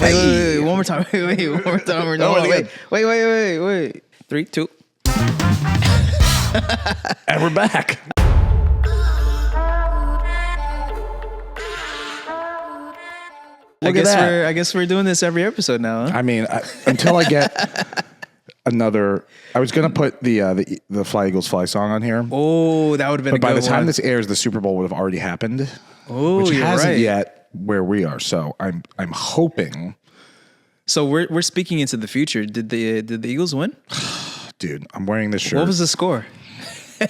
Wait, one more time. Wait, one more time. Wait. 3, 2. And we're back. I guess we're doing this every episode now. Huh? I mean, until I get another, I was going to put the Fly Eagles Fly song on here. Oh, that would have been. But by the time one. this airs, the Super Bowl would have already happened. Oh, which you're hasn't right. yet where we are. So I'm hoping. So we're speaking into the future. Did the Eagles win? Dude, I'm wearing this shirt. What was the score? The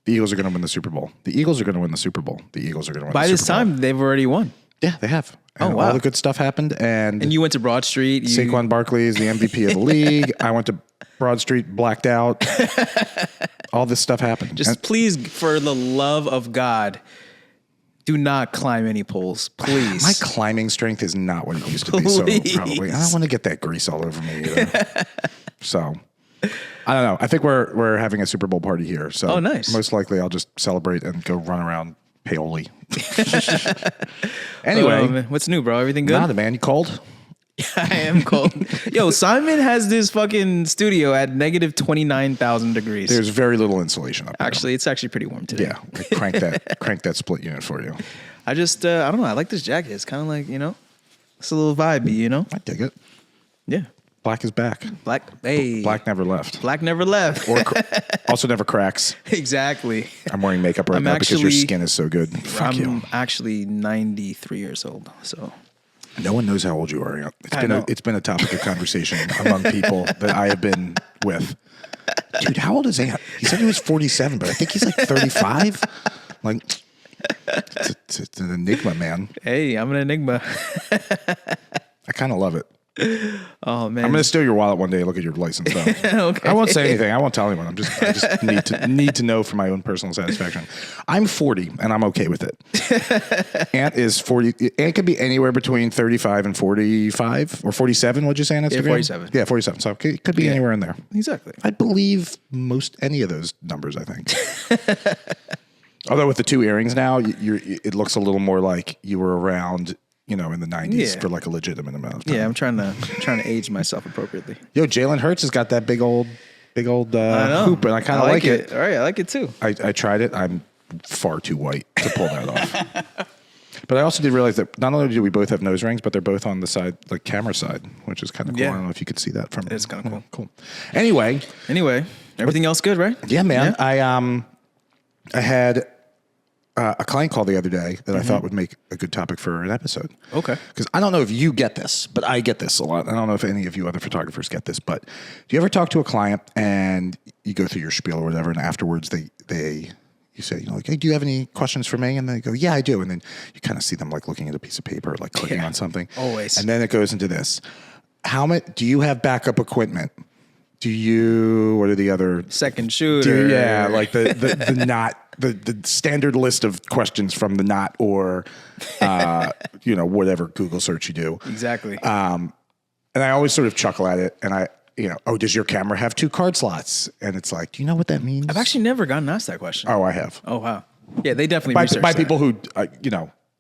Eagles are going to win the Super Bowl. The Eagles are going to win the Super Bowl. The Eagles are going to win By the this Super Bowl. time, they've already won. Yeah, they have. And wow. all the good stuff happened. And you went to Broad Street. Saquon Barkley is the MVP of the league. I went to Broad Street, blacked out. All this stuff happened. Just please, for the love of God, do not climb any poles, please. My climbing strength is not what it used to be. So probably I don't want to get that grease all over me either. So I don't know. I think we're having a Super Bowl party here. So nice. Most likely I'll just celebrate and go run around Paoli. Anyway, what's new, bro? Everything good? Nada, man. You cold? I am cold. Yo, Simon has this fucking studio at negative 29,000 degrees. There's very little insulation up there. Actually, it's actually pretty warm today. Yeah, crank that split unit for you. I just, I don't know. I like this jacket. It's kind of like, it's a little vibey, I dig it. Yeah. Black is back. Black, hey. Black never left. Black never left. Or also never cracks. Exactly. I'm wearing makeup right now because your skin is so good. Fuck you. I'm actually 93 years old, so. No one knows how old you are. It's been a topic of conversation among people that I have been with. Dude, how old is he? He said he was 47, but I think he's like 35. Like, it's an enigma, man. Hey, I'm an enigma. I kind of love it. Oh man, I'm gonna steal your wallet one day and look at your license though. Okay. I won't say anything. I won't tell anyone. I just need to know for my own personal satisfaction. I'm 40 and I'm okay with it. Ant is 40. Ant could be anywhere between 35 and 45 or 47. What'd you say on Instagram? Yeah, 47. Yeah, 47. So it could be anywhere in there. Exactly. I believe any of those numbers. I think. Although with the 2 earrings now, it looks a little more like you were around. In the 90s for like a legitimate amount of time. Yeah, I'm trying to age myself appropriately. Yo, Jalen Hurts has got that big old hoop, and I kind of like it. All right, I like it too. I tried it. I'm far too white to pull that off. But I also did realize that not only do we both have nose rings, but they're both on the side, like camera side, which is kind of cool. Yeah. I don't know if you could see that from. It's kind of cool. Cool. Anyway, everything else good, right? Yeah, man. Yeah. I had a client call the other day that I thought would make a good topic for an episode. Okay. Because I don't know if you get this, but I get this a lot. I don't know if any of you other photographers get this, but do you ever talk to a client and you go through your spiel or whatever, and afterwards you say, like, hey, do you have any questions for me? And they go, yeah, I do. And then you kind of see them like looking at a piece of paper, like clicking on something. Always. And then it goes into this. Do you have backup equipment? What are the other second shooter? Like the not the standard list of questions from the not or whatever Google search you do. Exactly. And I always sort of chuckle at it, and does your camera have 2 card slots? And it's like, do you know what that means? I've actually never gotten asked that question. Oh, I have. Oh wow. Yeah, they definitely by people who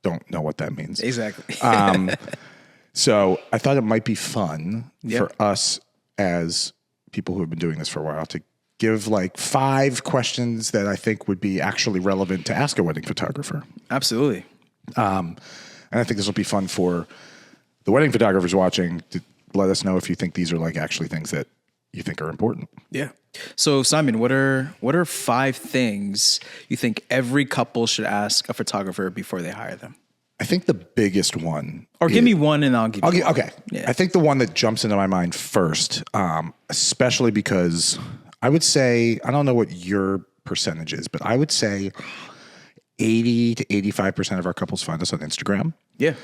don't know what that means. Exactly. So I thought it might be fun for us as people who have been doing this for a while to give like 5 questions that I think would be actually relevant to ask a wedding photographer. Absolutely. And I think this will be fun for the wedding photographers watching to let us know if you think these are like actually things that you think are important. Yeah. So Simon, what are 5 things you think every couple should ask a photographer before they hire them? I think the biggest one. Or give me one and I'll give you one. Okay. Yeah. I think the one that jumps into my mind first, especially because I would say, I don't know what your percentage is, but I would say 80 to 85% of our couples find us on Instagram. Yeah.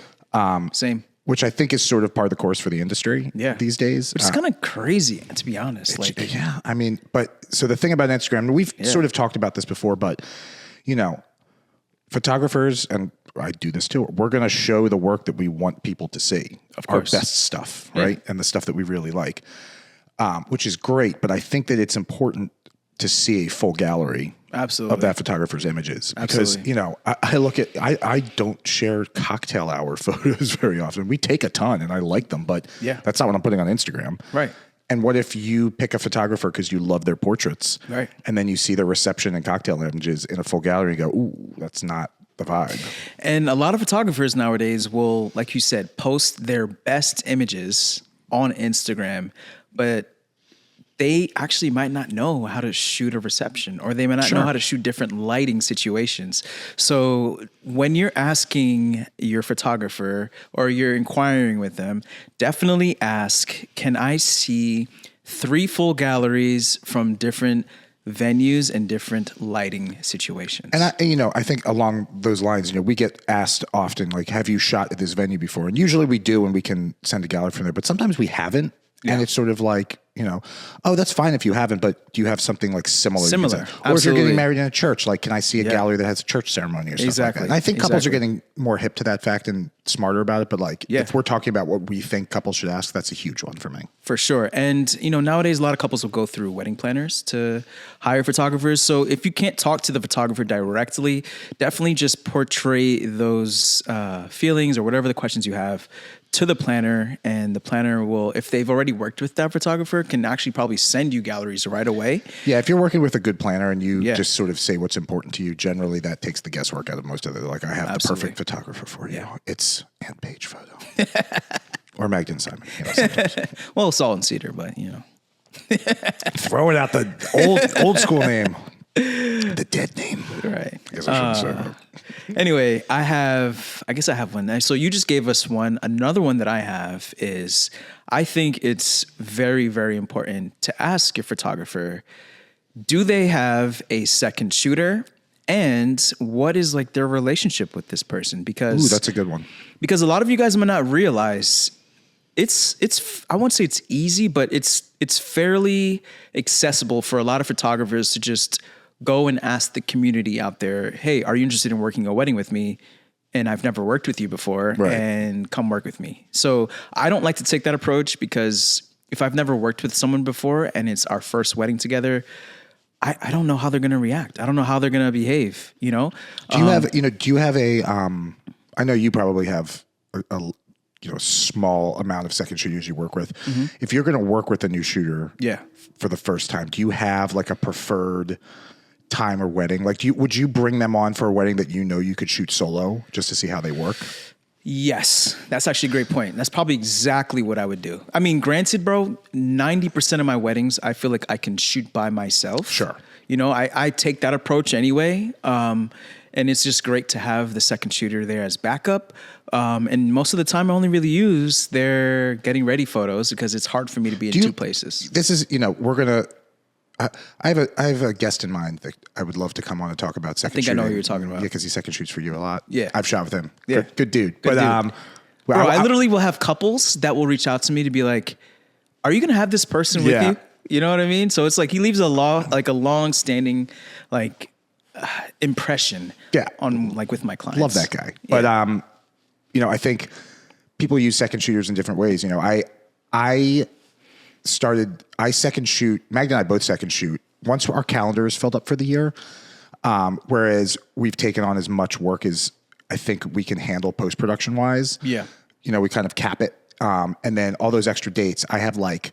Same. Which I think is sort of par the course for the industry these days. Which is kind of crazy, to be honest. So the thing about Instagram, we've sort of talked about this before, but, photographers, and I do this too, we're going to show the work that we want people to see. Of course. Our best stuff, right? And the stuff that we really like, which is great. But I think that it's important to see a full gallery Absolutely. of that photographer's images. Absolutely. Because, you know, I look at, I don't share cocktail hour photos very often. We take a ton and I like them, but Yeah. that's not what I'm putting on Instagram. Right. And what if you pick a photographer because you love their portraits, Right. and then you see the reception and cocktail images in a full gallery and go, ooh, that's not the vibe. And a lot of photographers nowadays will, like you said, post their best images on Instagram, but they actually might not know how to shoot a reception, or they might not know how to shoot different lighting situations. So when you're asking your photographer or you're inquiring with them, definitely ask, can I see 3 full galleries from different venues and different lighting situations? And I think along those lines, we get asked often, like, have you shot at this venue before? And usually we do, and we can send a gallery from there, but sometimes we haven't. Yeah. And it's sort of like, oh, that's fine if you haven't, but do you have something like similar? Or if you're getting married in a church, like, can I see a gallery that has a church ceremony or something like that? And I think couples are getting more hip to that fact and smarter about it. But like, if we're talking about what we think couples should ask, that's a huge one for me. For sure. And, nowadays a lot of couples will go through wedding planners to hire photographers. So if you can't talk to the photographer directly, definitely just portray those feelings or whatever the questions you have to the planner, and the planner will, if they've already worked with that photographer, can actually probably send you galleries right away. Yeah, if you're working with a good planner and you just sort of say what's important to you, generally that takes the guesswork out of most of it. Like, I have the perfect photographer for you. It's Aunt Paige Photo. Or Magdalene Simon. Well, Salt and Cedar, but Throwing out the old school name. The dead name. Right. I guess I shouldn't say that. Anyway, I guess I have one. So you just gave us one. Another one that I have is, I think it's very, very important to ask your photographer, do they have a second shooter? And what is like their relationship with this person? Because that's a good one. Because a lot of you guys might not realize it's I won't say it's easy, but it's fairly accessible for a lot of photographers to just go and ask the community out there, hey, are you interested in working a wedding with me? And I've never worked with you before, and come work with me. So I don't like to take that approach, because if I've never worked with someone before and it's our first wedding together, I don't know how they're going to react. I don't know how they're going to behave, Do you have a, I know you probably have a small amount of second shooters you work with. Mm-hmm. If you're going to work with a new shooter for the first time, do you have like a preferred time or wedding? Like, would you bring them on for a wedding that you could shoot solo just to see how they work? Yes, that's actually a great point. That's probably exactly what I would do. I mean, granted, bro, 90% of my weddings, I feel like I can shoot by myself. Sure. I take that approach anyway. And it's just great to have the second shooter there as backup. And most of the time I only really use their getting ready photos, because it's hard for me to be in two places. This is, we're going to, I have a guest in mind that I would love to come on and talk about second shooting. I know who you're talking about. Yeah, because he second shoots for you a lot. Yeah. I've shot with him. Yeah. Good dude. Bro, I literally will have couples that will reach out to me to be like, are you going to have this person with you? You know what I mean? So it's like he leaves a long-standing impression on with my clients. Love that guy. Yeah. But I think people use second shooters in different ways. I second shoot, Magda and I both second shoot once our calendar is filled up for the year. Whereas we've taken on as much work as I think we can handle post-production wise. Yeah. We kind of cap it. And then all those extra dates, I have like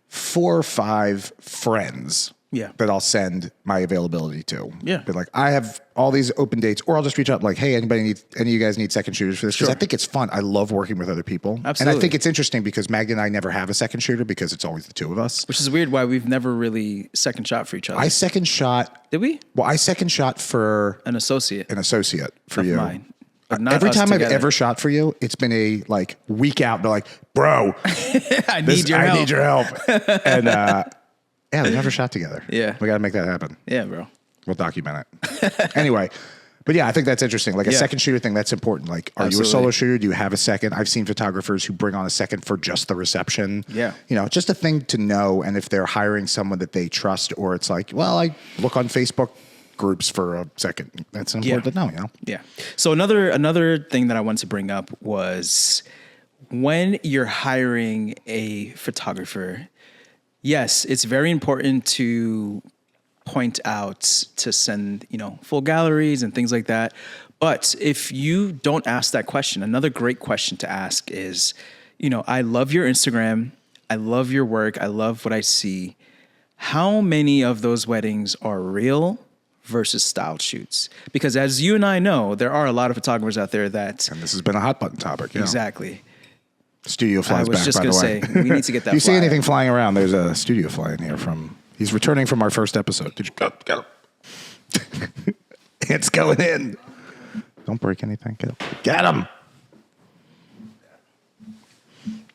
4 or 5 friends that I'll send my availability to. Yeah. But like, I have all these open dates, or I'll just reach out like, hey, any of you guys need second shooters for this? Because I think it's fun. I love working with other people. Absolutely. And I think it's interesting because Magda and I never have a second shooter because it's always the two of us. Which is weird why we've never really second shot for each other. I second shot. Did we? Well, I second shot for an associate for you. Mine. Every time I've ever shot for you, it's been a week out. They're like, bro, I need your help. And we never shot together. Yeah. We got to make that happen. Yeah, bro. We'll document it. Anyway, but yeah, I think that's interesting. Like a second shooter thing, that's important. Like, are you a solo shooter? Do you have a second? I've seen photographers who bring on a second for just the reception. Yeah. Just a thing to know. And if they're hiring someone that they trust, or it's like, well, I look on Facebook groups for a second. That's important to know, Yeah. So another thing that I wanted to bring up was, when you're hiring a photographer, yes, it's very important to point out to send, full galleries and things like that. But if you don't ask that question, another great question to ask is, I love your Instagram. I love your work. I love what I see. How many of those weddings are real versus styled shoots? Because as you and I know, there are a lot of photographers out there that... And this has been a hot button topic. Yeah. Exactly. Studio flies back, by the way. I was just going to say, we need to get that If you see fly. anything flying around, there's a studio fly in here from... He's returning from our first episode. Did you go? Get him. It's going in. Don't break anything. Get him.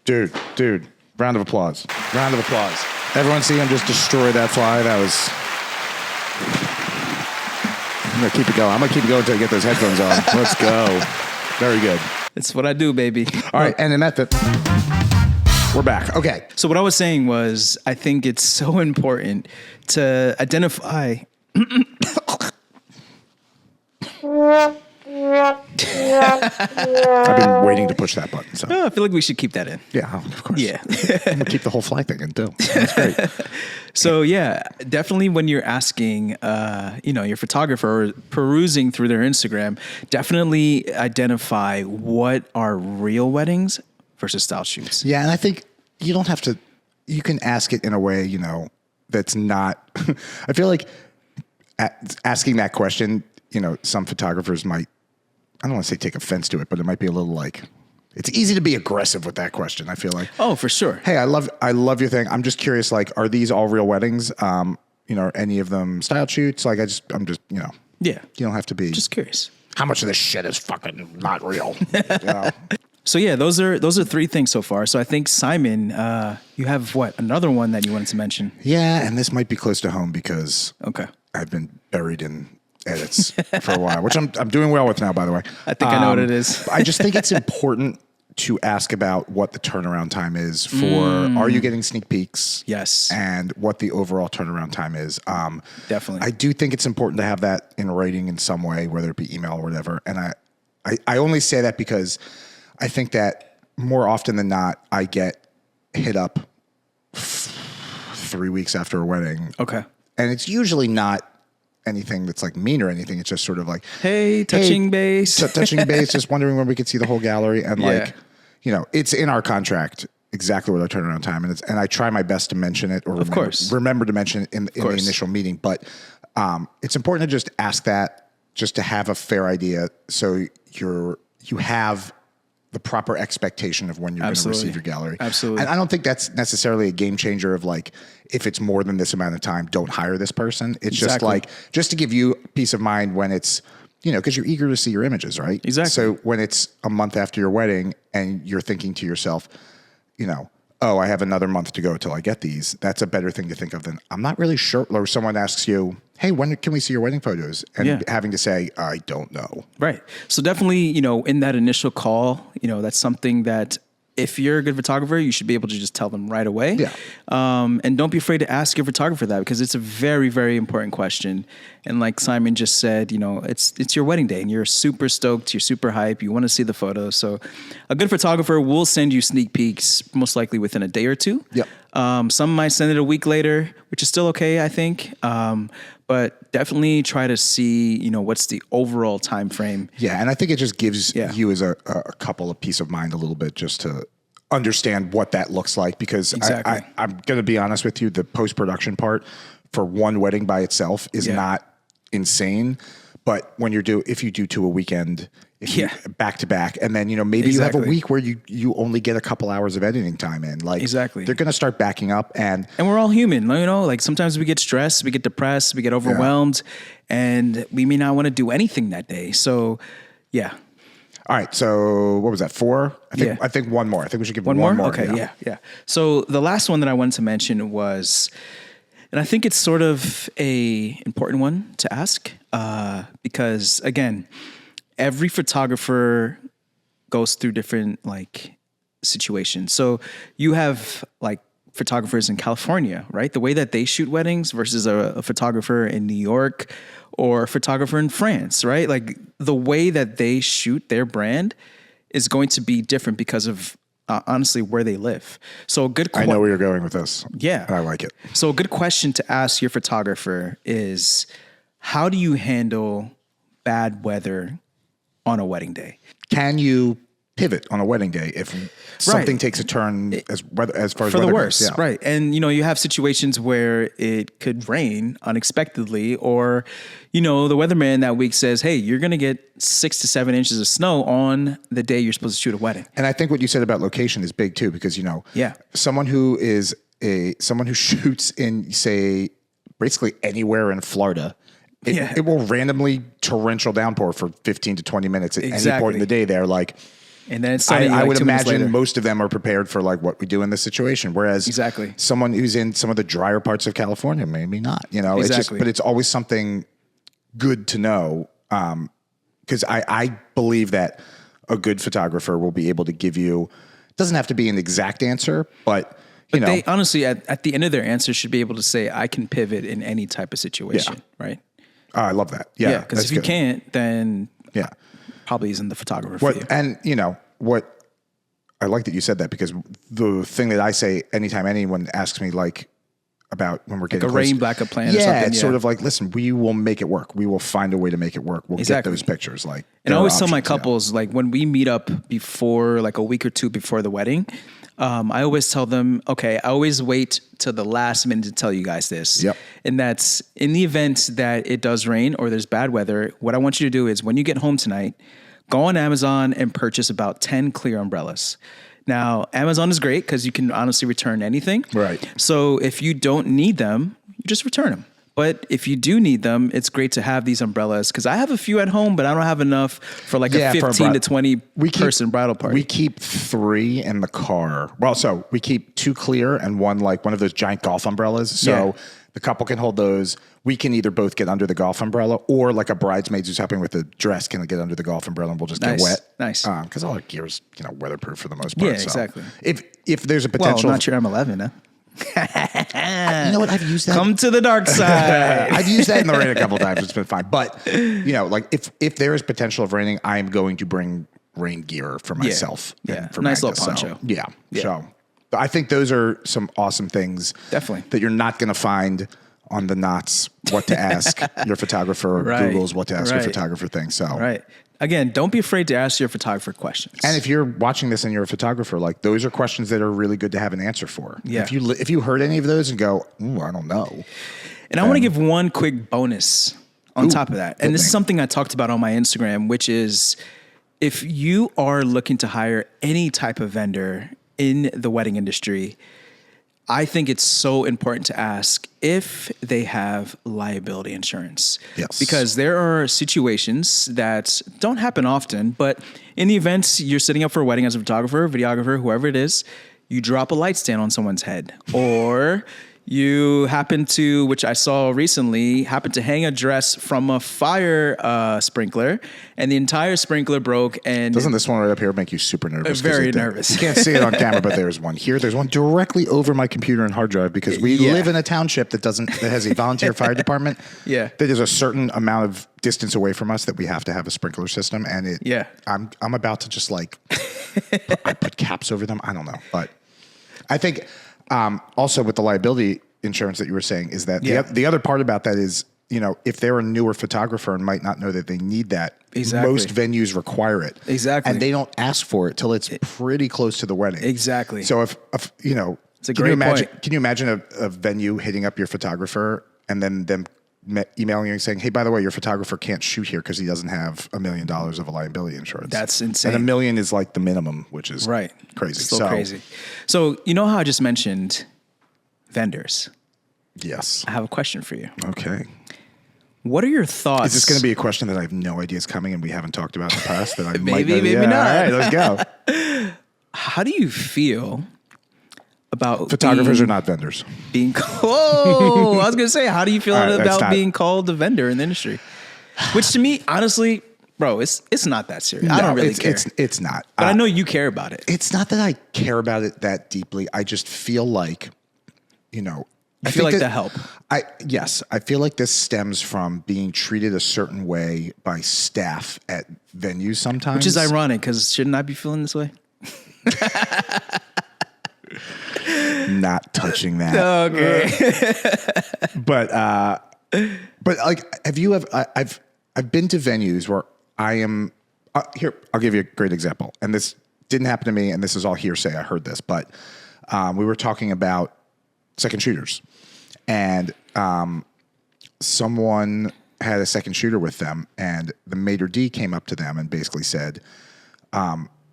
Dude. Round of applause. Round of applause. Everyone see him just destroy that fly? That was... I'm going to keep it going. I'm going to keep it going until I get those headphones on. Let's go. Very good. It's what I do, baby. All right, and in method, we're back. Okay. So what I was saying was, I think it's so important to identify... I've been waiting to push that button. So I feel like we should keep that in. yeah, of course. Yeah. I'm gonna keep the whole fly thing in too. That's great. So yeah, definitely when you're asking, your photographer or perusing through their Instagram, definitely identify what are real weddings versus style shoots. Yeah, and I think you don't have to. You can ask it in a way, that's not. I feel like asking that question, some photographers might. I don't want to say take offense to it, but it might be a little like. It's easy to be aggressive with that question. I feel like. Oh, for sure. Hey, I love your thing. I'm just curious. Like, are these all real weddings? Are any of them style shoots? Like, I'm just. Yeah. You don't have to be. Just curious. How much of this shit is fucking not real? So yeah, those are three things so far. So I think Simon, you have another one that you wanted to mention? Yeah, and this might be close to home because Okay. I've been buried in edits for a while, which I'm doing well with now, by the way. I think I know what it is. I just think it's important to ask about what the turnaround time is for, are you getting sneak peeks? Yes. And what the overall turnaround time is. Definitely. I do think it's important to have that in writing in some way, whether it be email or whatever. And I only say that because I think that more often than not, I get hit up 3 weeks after a wedding. Okay. And it's usually not anything that's like mean or anything. It's just sort of like, hey, touching base. Touching base, just wondering when we could see the whole gallery. And Yeah. it's in our contract exactly what our turnaround time is. And I try my best to mention it or remember to mention it in the initial meeting. But it's important to just ask that just to have a fair idea. So you have the proper expectation of when you're going to receive your gallery. Absolutely. And I don't think that's necessarily a game changer of like, if it's more than this amount of time, don't hire this person. It's just like, just to give you peace of mind when it's, because you're eager to see your images, right? Exactly. So when it's a month after your wedding and you're thinking to yourself, oh, I have another month to go till I get these. That's a better thing to think of than I'm not really sure. Or someone asks you, hey, when can we see your wedding photos? And having to say, I don't know. Right. So definitely, in that initial call, that's something that if you're a good photographer, you should be able to just tell them right away. Yeah. And don't be afraid to ask your photographer that because it's a very, very important question. And like Simon just said, it's your wedding day and you're super stoked, you're super hype, you want to see the photos. So a good photographer will send you sneak peeks most likely within a day or two. Yep. Some might send it a week later, which is still okay, I think. But definitely try to see, what's the overall time frame. Yeah, and I think it just gives you as a couple of peace of mind a little bit just to understand what that looks like because I'm going to be honest with you, the post-production part for one wedding by itself is not insane. But when if you do to a weekend, back to back, and then maybe you have a week where you only get a couple hours of editing time in, like they're going to start backing up, and we're all human, like sometimes we get stressed, we get depressed, we get overwhelmed, and we may not want to do anything that day. So, yeah. All right. So what was that? 4? I think one more. I think we should give one more. Okay. Yeah. So the last one that I wanted to mention was. And I think it's sort of a important one to ask because, again, every photographer goes through different situations. So you have photographers in California, right? The way that they shoot weddings versus a photographer in New York or a photographer in France, right? Like the way that they shoot their brand is going to be different because of honestly where they live. So a good I know where you're going with this. Yeah. And I like it. So a good question to ask your photographer is, how do you handle bad weather on a wedding day? Can you pivot on a wedding day if something takes a turn as far as For weather the goes? worst, Yeah. right? And you have situations where it could rain unexpectedly, or the weatherman that week says, "Hey, you're going to get 6 to 7 inches of snow on the day you're supposed to shoot a wedding." And I think what you said about location is big too, because Yeah. someone who shoots in, say, basically anywhere in Florida, it will randomly torrential downpour for 15 to 20 minutes at any point Exactly. in the day. They're like, And then it's sunny. I would 2 minutes imagine later. most of them are prepared for like what we do in this situation. Whereas Exactly. someone who's in some of the drier parts of California, maybe not, Exactly. but it's always something good to know. Cause I believe that a good photographer will be able to give you, doesn't have to be an exact answer, but they honestly, at the end of their answer, should be able to say, "I can pivot in any type of situation." Yeah. Right? I love that. Yeah. Because that's if you good. can't, then Yeah. probably isn't the photographer for you. And what I like that you said that, because the thing that I say anytime anyone asks me like about when we're getting a close, rain backup plan or yeah, something, it's yeah. sort of like, listen, we will make it work. We will find a way to make it work. We'll Exactly. get those pictures. Like, And there I are always tell my options, yeah. couples, like when we meet up before, like a week or two before the wedding, I always tell them, okay, I always wait till the last minute to tell you guys this. Yep. And that's in the event that it does rain or there's bad weather, what I want you to do is when you get home tonight, go on Amazon and purchase about 10 clear umbrellas. Now, Amazon is great because you can honestly return anything. Right. So if you don't need them, you just return them. But if you do need them, it's great to have these umbrellas, because I have a few at home, but I don't have enough for like a 15 to 20 person bridal party. We keep 3 in the car. Well, so we keep 2 clear and one of those giant golf umbrellas. So Yeah. the couple can hold those. We can either both get under the golf umbrella, or like a bridesmaid who's helping with the dress can get under the golf umbrella, and we'll just Nice. get wet. Nice. Because all our gear is weatherproof for the most part. Yeah, So exactly. If there's a Well, potential, not your M11, huh? you know what, I've used that. Come to the dark side. I've used that in the rain a couple times. It's been fine. But, like if there is potential of raining, I'm going to bring rain gear for myself. Yeah. And for Nice Magda. little poncho. So, yeah. So I think those are some awesome things. Definitely. That you're not going to find on the Knots what to ask your photographer, or Right. Google's what to ask your Right. photographer thing. So Right. Again, don't be afraid to ask your photographer questions. And if you're watching this and you're a photographer, like those are questions that are really good to have an answer for. Yeah. If you heard any of those and go, ooh, I don't know. And I want to give one quick bonus on top of that. And this is me. something I talked about on my Instagram, which is if you are looking to hire any type of vendor in the wedding industry, I think it's so important to ask if they have liability insurance. Yes. Because there are situations that don't happen often, but in the event you're setting up for a wedding as a photographer, videographer, whoever it is, you drop a light stand on someone's head, or you happen to, which I saw recently, happen to hang a dress from a fire sprinkler, and the entire sprinkler broke. And Doesn't this one right up here make you super nervous? 'Cause Very it- nervous. You can't see it on camera, but there's one here. There's one directly over my computer and hard drive, because we Yeah. live in a township that has a volunteer fire department. Yeah. That is a certain amount of distance away from us that we have to have a sprinkler system. And Yeah. I'm about to just like, I put caps over them. I don't know. But I think also with the liability insurance that you were saying is that Yeah. the other part about that is, if they're a newer photographer and might not know that they need that, Exactly. most venues require it. Exactly. And they don't ask for it till it's pretty close to the wedding. Exactly. So if It's a can you great imagine, point. Can you imagine a venue hitting up your photographer and then them emailing you and saying, hey, by the way, your photographer can't shoot here because he doesn't have $1 million of a liability insurance. That's insane. And $1 million is like the minimum, which is crazy. Still crazy. So you know how I just mentioned vendors? Yes. I have a question for you. Okay. What are your thoughts? Is this going to be a question that I have no idea is coming and we haven't talked about in the past that I might Maybe, know? maybe Yeah, not. All right, let's go. How do you feel about Photographers are not vendors. being whoa, I was gonna say, how do you feel All right, that's about not- being called a vendor in the industry? Which to me, honestly, bro, it's not that serious. I don't really it's, care. It's not. But I know you care about it. It's not that I care about it that deeply. I just feel like, I feel like the help. I feel like this stems from being treated a certain way by staff at venues sometimes. Which is ironic, because shouldn't I be feeling this way? Not touching that. Okay. But like, have you ever? I've been to venues where I am. Here, I'll give you a great example, and this didn't happen to me, and this is all hearsay. I heard this, but we were talking about second shooters, and someone had a second shooter with them, and the maitre d' came up to them and basically said,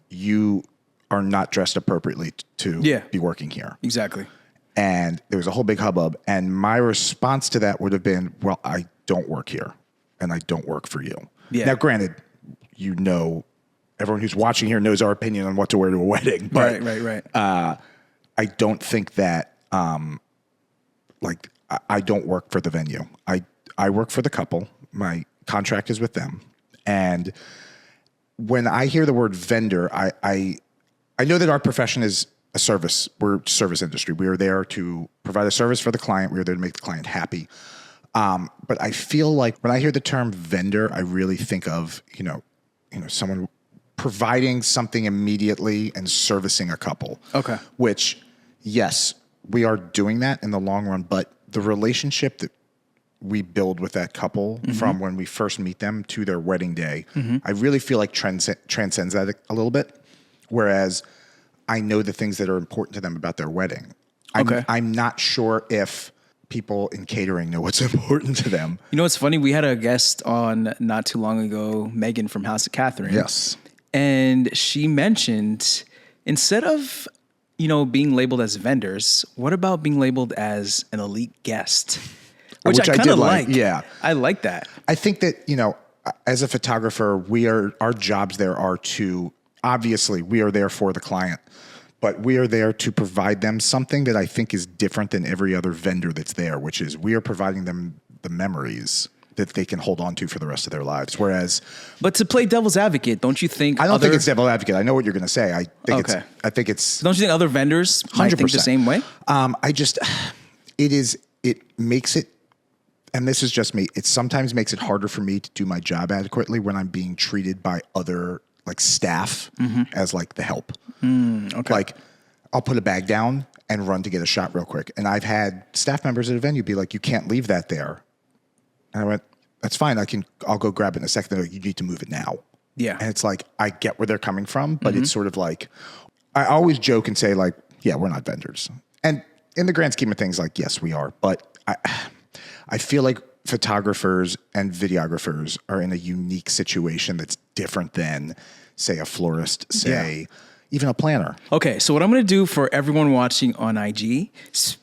"You are not dressed appropriately to be working here." Exactly. And there was a whole big hubbub. And my response to that would have been, well, I don't work here and I don't work for you. Yeah. Now, granted, everyone who's watching here knows our opinion on what to wear to a wedding. But Right. I don't think that, I don't work for the venue. I work for the couple. My contract is with them. And when I hear the word vendor, I know that our profession is a service. We're a service industry. We are there to provide a service for the client. We are there to make the client happy. But I feel like when I hear the term vendor, I really think of, someone providing something immediately and servicing a couple. Okay. Which, yes, we are doing that in the long run, but the relationship that we build with that couple from when we first meet them to their wedding day, I really feel like transcends that a little bit. Whereas I know the things that are important to them about their wedding. I'm not sure if people in catering know what's important to them. You know what's funny? We had a guest on not too long ago, Megan from House of Catherine. Yes. And she mentioned instead of, being labeled as vendors, what about being labeled as an elite guest? Which I kind of like. Yeah. I like that. I think that, as a photographer, our jobs there are to, obviously we are there for the client, but we are there to provide them something that I think is different than every other vendor that's there, which is we are providing them the memories that they can hold on to for the rest of their lives. Whereas, but to play devil's advocate, don't you think? I don't think it's devil's advocate. I know what you're going to say. I think it's. Don't you think other vendors might think the same way? It makes it, and this is just me. It sometimes makes it harder for me to do my job adequately when I'm being treated by other staff as the help. Okay. I'll put a bag down and run to get a shot real quick. And I've had staff members at a venue be like, "You can't leave that there." And I went, "That's fine. I'll go grab it in a second." They're like, "You need to move it now." Yeah. And it's I get where they're coming from, but it's sort of I always joke and say yeah, we're not vendors. And in the grand scheme of things, yes, we are. But I feel like photographers and videographers are in a unique situation that's different than, say, a florist, even a planner. Okay, so what I'm going to do for everyone watching on IG,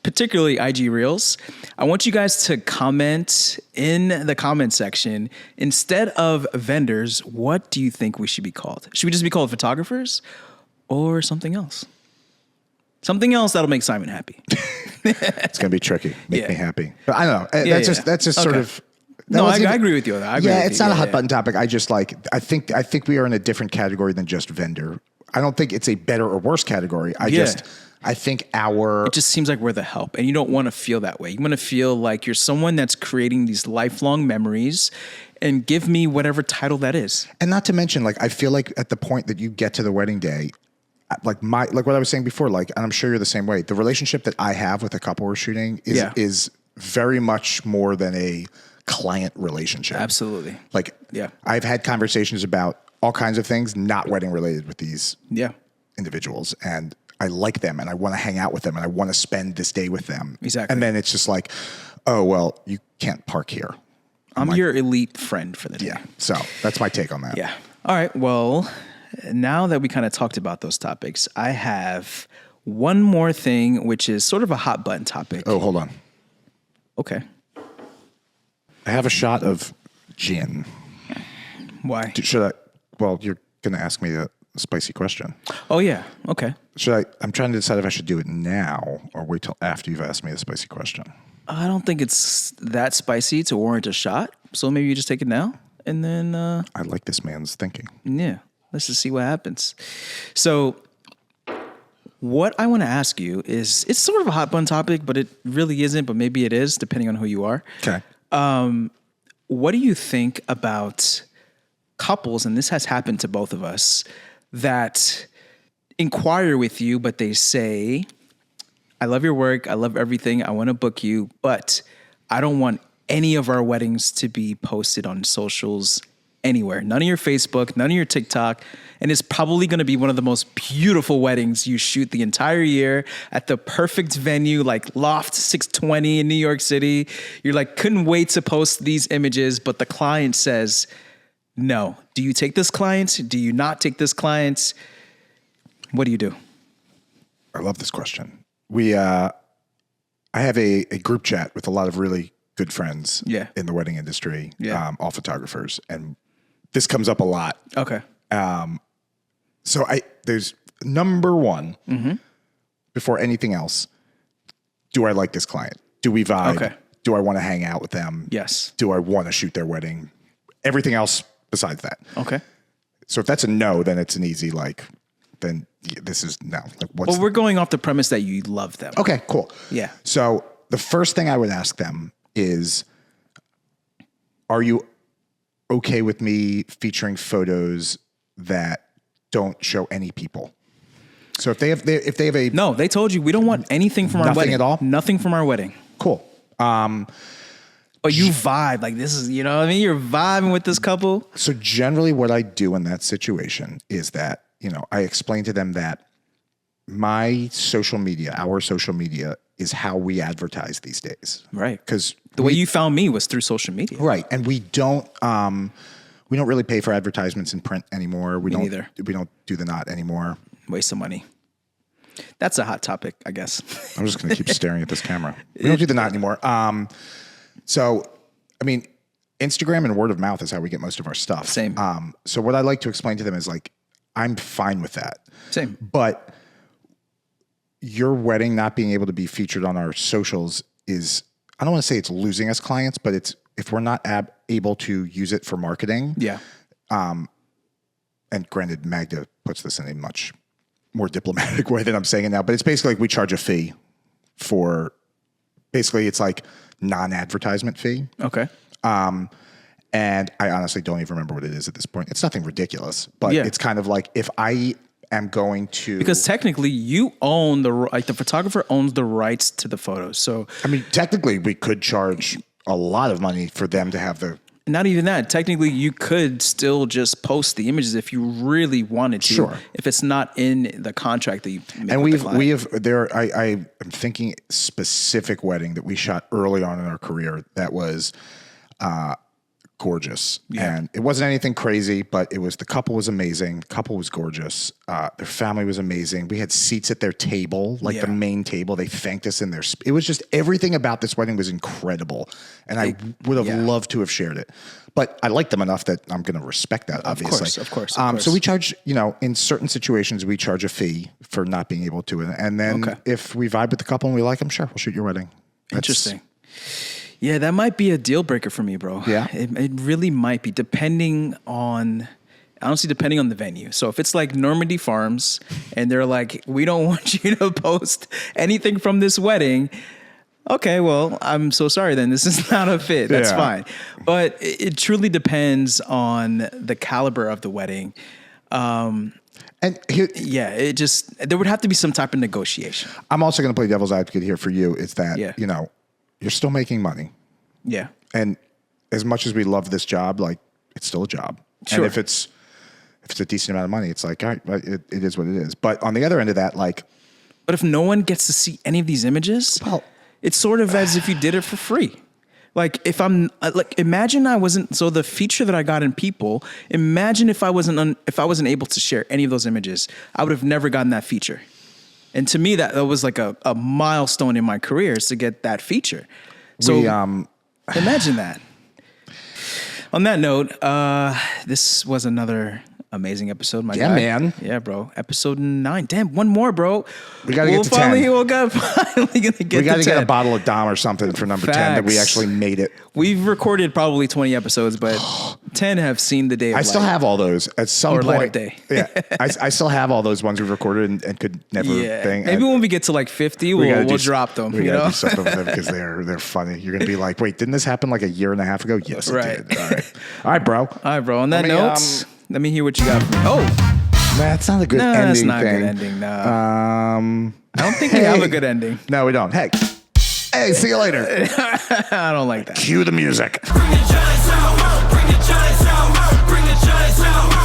particularly IG Reels, I want you guys to comment in the comment section, instead of vendors, what do you think we should be called? Should we just be called photographers or something else? Something else that'll make Simon happy. It's going to be tricky. Make me happy. But I don't know. That's just sort of. I agree with you. It's not a hot button topic. I just I think we are in a different category than just vendor. I don't think it's a better or worse category. I think it just seems like we're the help, and you don't want to feel that way. You want to feel like you're someone that's creating these lifelong memories, and give me whatever title that is. And not to mention, I feel like at the point that you get to the wedding day, like what I was saying before, and I'm sure you're the same way. The relationship that I have with the couple we're shooting is very much more than a client relationship. Absolutely. I've had conversations about all kinds of things, not wedding related, with these individuals. And I like them and I want to hang out with them and I want to spend this day with them. Exactly. And then it's just oh, well, you can't park here. I'm your elite friend for the day. Yeah. So that's my take on that. Yeah. All right. Well, now that we kind of talked about those topics, I have one more thing, which is sort of a hot button topic. Oh, hold on. Okay. I have a shot of gin. Why? Should I? Well, you're going to ask me a spicy question. Oh, yeah. Okay. I'm trying to decide if I should do it now or wait till after you've asked me the spicy question. I don't think it's that spicy to warrant a shot. So maybe you just take it now and then. I like this man's thinking. Yeah. Let's just see what happens. So what I want to ask you is, it's sort of a hot button topic, but it really isn't, but maybe it is, depending on who you are. Okay. What do you think about couples, and this has happened to both of us, that inquire with you, but they say, I love your work. I love everything. I want to book you, but I don't want any of our weddings to be posted on socials anywhere. None of your Facebook, none of your TikTok. And it's probably going to be one of the most beautiful weddings you shoot the entire year at the perfect venue, like Loft 620 in New York City. You're like, couldn't wait to post these images, but the client says, no. Do you take this client? Do you not take this client? What do you do? I love this question. I have a group chat with a lot of really good friends in the wedding industry, all photographers, and this comes up a lot. Okay. So there's number one, before anything else, do I like this client? Do we vibe? Okay. Do I want to hang out with them? Yes. Do I want to shoot their wedding? Everything else besides that. Okay. So if that's a no, then it's an easy, then this is no. Well, we're going off the premise that you love them. Okay, cool. Yeah. So the first thing I would ask them is, are you okay with me featuring photos that don't show any people? So if they have a No, they told you we don't want anything from our Nothing wedding. at all? Nothing from our wedding. cool. But you vibe like this is, you know what I mean? You're vibing with this couple. So generally what I do in that situation is that, I explain to them that our social media is how we advertise these days. Right. Because The way you found me was through social media. right. And we don't really pay for advertisements in print anymore. We neither. We don't do the not anymore. Waste of money. That's a hot topic, I guess. I'm just going to keep staring at this camera. We don't do the not anymore. So, I mean, Instagram and word of mouth is how we get most of our stuff. Same. So what I like to explain to them is I'm fine with that. Same. But your wedding not being able to be featured on our socials is, I don't want to say it's losing us clients, but it's, if we're not able to use it for marketing. Yeah. And granted, Magda puts this in a much more diplomatic way than I'm saying it now, but it's basically we charge a fee for, basically it's like non-advertisement fee. Okay. And I honestly don't even remember what it is at this point. It's nothing ridiculous, but it's kind of like if I am going to, Because technically you own the photographer owns the rights to the photos. So I mean, technically we could charge a lot of money for them to have the, not even that. Technically, you could still just post the images if you really wanted to. Sure. If it's not in the contract that you make and with the client. we have there. I am thinking specific wedding that we shot early on in our career that was gorgeous, and it wasn't anything crazy, but the couple was amazing. The couple was gorgeous. Their family was amazing. We had seats at their table, the main table. They thanked us in their. It was just everything about this wedding was incredible, and I would have loved to have shared it. But I like them enough that I'm going to respect that. Obviously, Of course. So we charge, in certain situations, we charge a fee for not being able to, and then if we vibe with the couple and we like them, sure, we'll shoot your wedding. Interesting. Yeah, that might be a deal breaker for me, bro. Yeah. It really might be, depending on the venue. So if it's like Normandy Farms and they're like, we don't want you to post anything from this wedding. Okay, well, I'm so sorry then. This is not a fit. That's fine. But it truly depends on the caliber of the wedding. And here, there would have to be some type of negotiation. I'm also going to play devil's advocate here for you. Is that, you're still making money. Yeah. And as much as we love this job, it's still a job. Sure. And if it's a decent amount of money, it's all right, it is what it is. But on the other end of that, but if no one gets to see any of these images, it's sort of as if you did it for free. If I'm imagine I wasn't, so the feature that I got in People, imagine if I wasn't able to share any of those images, I would have never gotten that feature. And to me, that was like a milestone in my career is to get that feature. So imagine that. On that note, this was another amazing episode, my guy. Man. Yeah, bro. Episode 9. Damn, one more, bro. We got to get to 10. We're finally going to get to 10. We got to get a bottle of Dom or something for number 10 that we actually made it. We've recorded probably 20 episodes, but 10 have seen the day of light. I still have all those at some point. Light of day. Yeah. I still have all those ones we've recorded and could never think. Maybe when we get to 50, we'll drop them. We got to do something with them because they're funny. You're going to be like, wait, didn't this happen a year and a half ago? Yes, it did. All right. All right, bro. On that note, let me hear what you got for me. Oh, That's not a good No, ending that's not a thing. good ending. No. I I don't think we have a good ending. No, we don't. Hey, see you later. I don't like that. Cue the music. Bring the giants out, bring the giants out, bring the giants out.